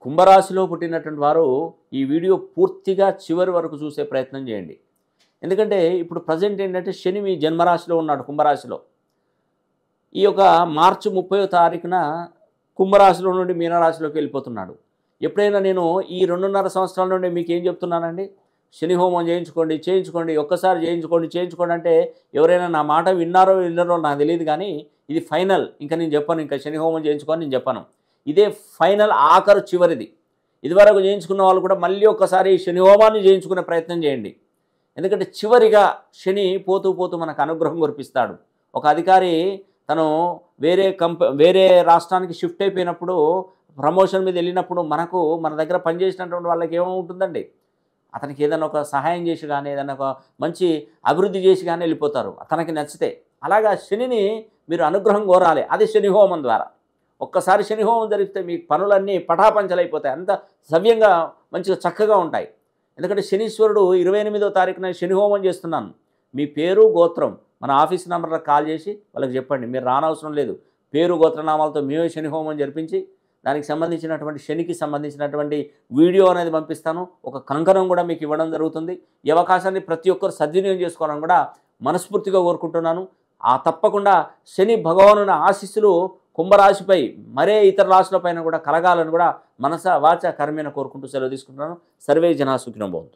కుంభరాశిలో పుట్టినటువంటి వారు ఈ వీడియో పూర్తిగా చివరి వరకు చూసే ప్రయత్నం చేయండి. ఎందుకంటే ఇప్పుడు ప్రజెంట్ ఏంటంటే శని మీ జన్మరాశిలో ఉన్నాడు కుంభరాశిలో. ఈ యొక్క మార్చి 30వ తారీఖున కుంభరాశిలో నుండి మీనరాశిలోకి వెళ్ళిపోతున్నాడు. ఎప్పుడైనా నేను ఈ 2.5 సంవత్సరాల నుండి మీకు ఏం చెప్తున్నానండి? శని హోమం చేయించుకోండి, చేయించుకోండి, ఒక్కసారి చేయించుకోండి అంటే ఎవరైనా నా మాట విన్నారో నాకు తెలియదు కానీ ఇది ఫైనల్. ఇంకా నేను చెప్పను, ఇంకా శని హోమం చేయించుకొని నేను చెప్పను. ఇదే ఫైనల్, ఆఖరు, చివరిది. ఇదివరకు చేయించుకున్న వాళ్ళు కూడా మళ్ళీ ఒక్కసారి శని హోమాన్ని చేయించుకునే ప్రయత్నం చేయండి. ఎందుకంటే చివరిగా శని పోతూ పోతూ మనకు అనుగ్రహం కురిపిస్తాడు. ఒక అధికారి తను వేరే రాష్ట్రానికి షిఫ్ట్ అయిపోయినప్పుడు, ప్రమోషన్ మీద వెళ్ళినప్పుడు మన దగ్గర పనిచేసినటువంటి వాళ్ళకి ఏమవుతుందండి, అతనికి ఏదైనా ఒక సహాయం చేసి కానీ ఏదైనా ఒక మంచి అభివృద్ధి చేసి కానీ వెళ్ళిపోతారు తనకి నచ్చితే. అలాగా శనిని మీరు అనుగ్రహం కోరాలి, అది శని హోమం ద్వారా. ఒక్కసారి శని హోమం జరిగితే మీ పనులన్నీ పటాపంచలైపోతాయి, అంత సవ్యంగా మంచిగా చక్కగా ఉంటాయి. ఎందుకంటే శనీశ్వరుడు 28వ తారీఖున శని హోమం చేస్తున్నాను. మీ పేరు గోత్రం మన ఆఫీస్ నెంబర్లకు కాల్ చేసి వాళ్ళకి చెప్పండి. మీరు రానవసరం లేదు, పేరు గోత్రనామాలతో మేమే శని హోమం జరిపించి దానికి సంబంధించినటువంటి శనికి సంబంధించినటువంటి వీడియో అనేది పంపిస్తాను. ఒక కంకణం కూడా మీకు ఇవ్వడం జరుగుతుంది. ఈ అవకాశాన్ని ప్రతి ఒక్కరు సద్వినియోగం చేసుకోవాలని కూడా మనస్ఫూర్తిగా కోరుకుంటున్నాను. తప్పకుండా శని భగవానుని ఆశీస్సులు కుంభరాశిపై మరే ఇతర రాశులపైన కూడా కలగాలని కూడా మనస వాచ కర్మేణ కోరుకుంటూ సెలవు తీసుకుంటున్నాను. సర్వే జనా సుఖినో భవంతు.